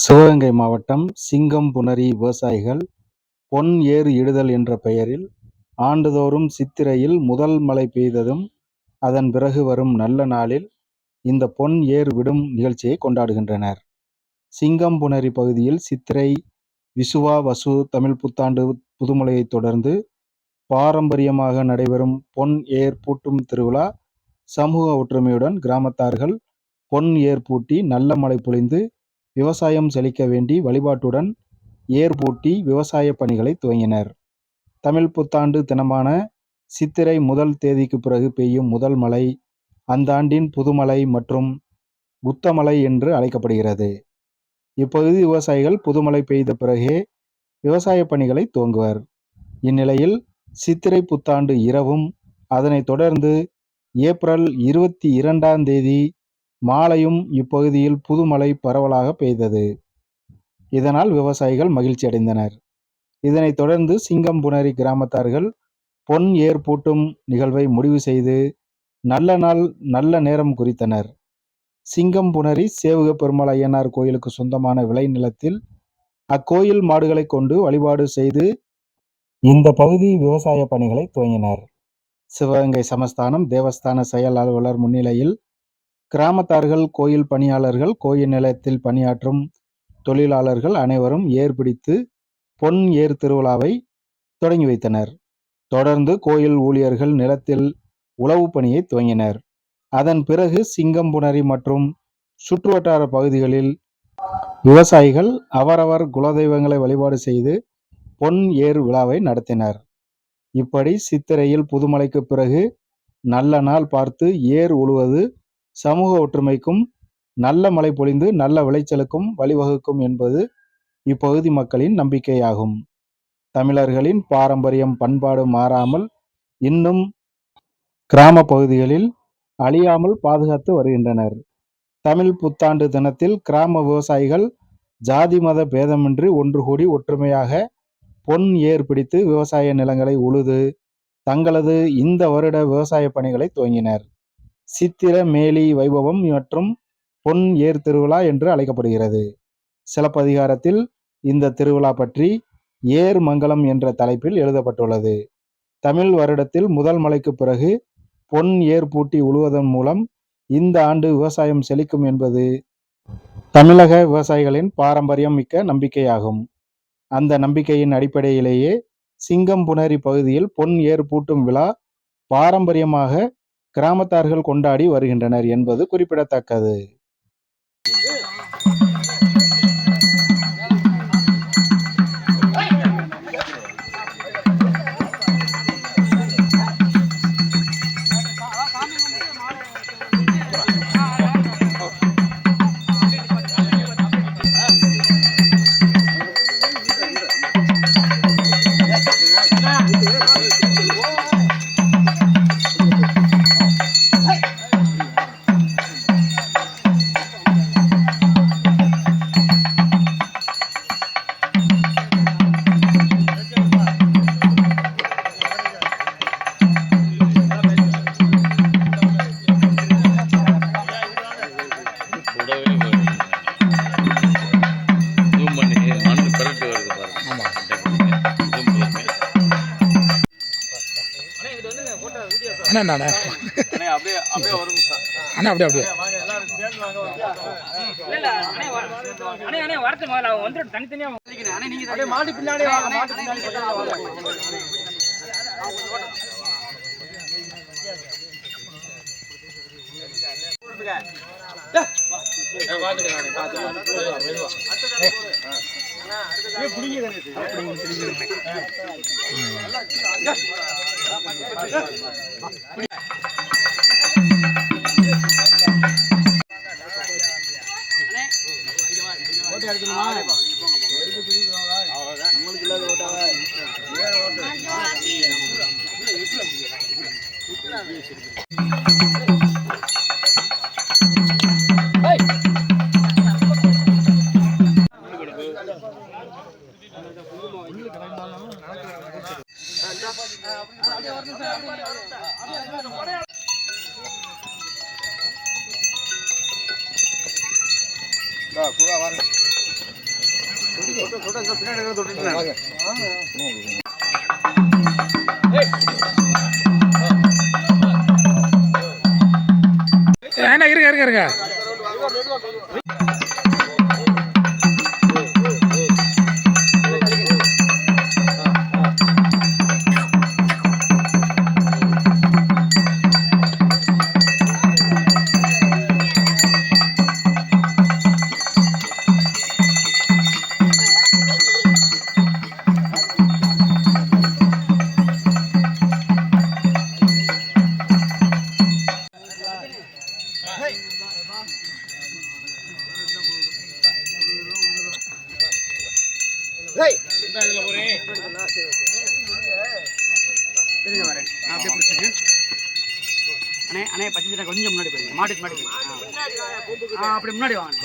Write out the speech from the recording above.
சிவகங்கை மாவட்டம் சிங்கம்புணரி விவசாயிகள் பொன் ஏர் இடுதல் என்ற பெயரில் ஆண்டுதோறும் சித்திரையில் முதல் மழை பெய்ததும் அதன் பிறகு வரும் நல்ல நாளில் இந்த பொன் ஏர் விடும் நிகழ்ச்சியை கொண்டாடுகின்றனர். சிங்கம்புணரி பகுதியில் சித்திரை விஷுவா வசு தமிழ் புத்தாண்டு புதுமழையை தொடர்ந்து பாரம்பரியமாக நடைபெறும் பொன் ஏர் பூட்டும் திருவிழா சமூக ஒற்றுமையுடன் கிராமத்தார்கள் பொன் ஏர் பூட்டி நல்ல மழை பொழிந்து விவசாயம் செழிக்க வேண்டி வழிபாட்டுடன் ஏர் பூட்டி விவசாய பணிகளை துவங்கினர். தமிழ் புத்தாண்டு தினமான சித்திரை முதல் தேதிக்கு பிறகு பெய்யும் முதல் மழை அந்த ஆண்டின் புதுமழை மற்றும் புத்தமழை என்று அழைக்கப்படுகிறது. இப்பகுதி விவசாயிகள் புதுமழை பெய்த பிறகே விவசாய பணிகளை துவங்குவர். இந்நிலையில் சித்திரை புத்தாண்டு இரவும் அதனைத் தொடர்ந்து ஏப்ரல் 22ஆம் தேதி மாலையும் இப்பகுதியில் புதுமழை பரவலாக பெய்தது. இதனால் விவசாயிகள் மகிழ்ச்சி அடைந்தனர். இதனைத் தொடர்ந்து சிங்கம்புணரி கிராமத்தார்கள் பொன் ஏர் பூட்டும் நிகழ்வை முடிவு செய்து நல்ல நாள் நல்ல நேரம் குறித்தனர். சிங்கம்புணரி சேவுக பெருமாள் ஐயனார் கோயிலுக்கு சொந்தமான விளை நிலத்தில் அக்கோயில் மாடுகளை கொண்டு வழிபாடு செய்து இந்த பகுதி விவசாய பணிகளை துவங்கினர். சிவகங்கை சமஸ்தானம் தேவஸ்தான செயல் அலுவலர் முன்னிலையில் கிராமத்தார்கள், கோயில் பணியாளர்கள், கோயில் நிலையத்தில் பணியாற்றும் தொழிலாளர்கள் அனைவரும் ஏர் பிடித்து பொன் ஏர் திருவிழாவை தொடங்கி வைத்தனர். தொடர்ந்து கோயில் ஊழியர்கள் நிலத்தில் உழவு பணியை துவங்கினர். அதன் பிறகு சிங்கம்புணரி மற்றும் சுற்றுவட்டார பகுதிகளில் விவசாயிகள் அவரவர் குலதெய்வங்களை வழிபாடு செய்து பொன் ஏர் விழாவை நடத்தினர். இப்படி சித்திரையில் புதுமழைக்கு பிறகு நல்ல நாள் பார்த்து ஏர் உழுவது சமூக ஒற்றுமைக்கும் நல்ல மழை பொழிந்து நல்ல விளைச்சலுக்கும் வழிவகுக்கும் என்பது இப்பகுதி மக்களின் நம்பிக்கையாகும். தமிழர்களின் பாரம்பரியம் பண்பாடு மாறாமல் இன்னும் கிராம பகுதிகளில் அழியாமல் பாதுகாத்து வருகின்றனர். தமிழ் புத்தாண்டு தினத்தில் கிராம விவசாயிகள் ஜாதி மத பேதமின்றி ஒன்று கூடி ஒற்றுமையாக பொன் ஏர் பிடித்து விவசாய நிலங்களை உழுது தங்களது இந்த வருட விவசாய பணிகளை துவங்கினர். சித்திர மேலி வைபவம் மற்றும் பொன் ஏர் திருவிழா என்று அழைக்கப்படுகிறது. சிலப்பதிகாரத்தில் இந்த திருவிழா பற்றி ஏர் மங்கலம் என்ற தலைப்பில் எழுதப்பட்டுள்ளது. தமிழ் வருடத்தில் முதல் மழைக்கு பிறகு பொன் ஏர் பூட்டி உழுவதன் மூலம் இந்த ஆண்டு விவசாயம் செழிக்கும் என்பது தமிழக விவசாயிகளின் பாரம்பரியம் மிக்க நம்பிக்கையாகும். அந்த நம்பிக்கையின் அடிப்படையிலேயே சிங்கம்புணரி பகுதியில் பொன் ஏர் பூட்டும் விழா பாரம்பரியமாக கிராமத்தார்கள் கொண்டாடி வருகின்றனர் என்பது குறிப்பிடத்தக்கது. அண்ணா அப்படியே அப்படியே பூரா வாங்க. ஏன்னா இருக்க அப்படியே பிடிச்சிங்க. அண்ணே பச்சை சட்டை கொஞ்சம் முன்னாடி போய் மாட்டுக்கு முன்னாடி போய் அப்படி முன்னாடி வாங்க.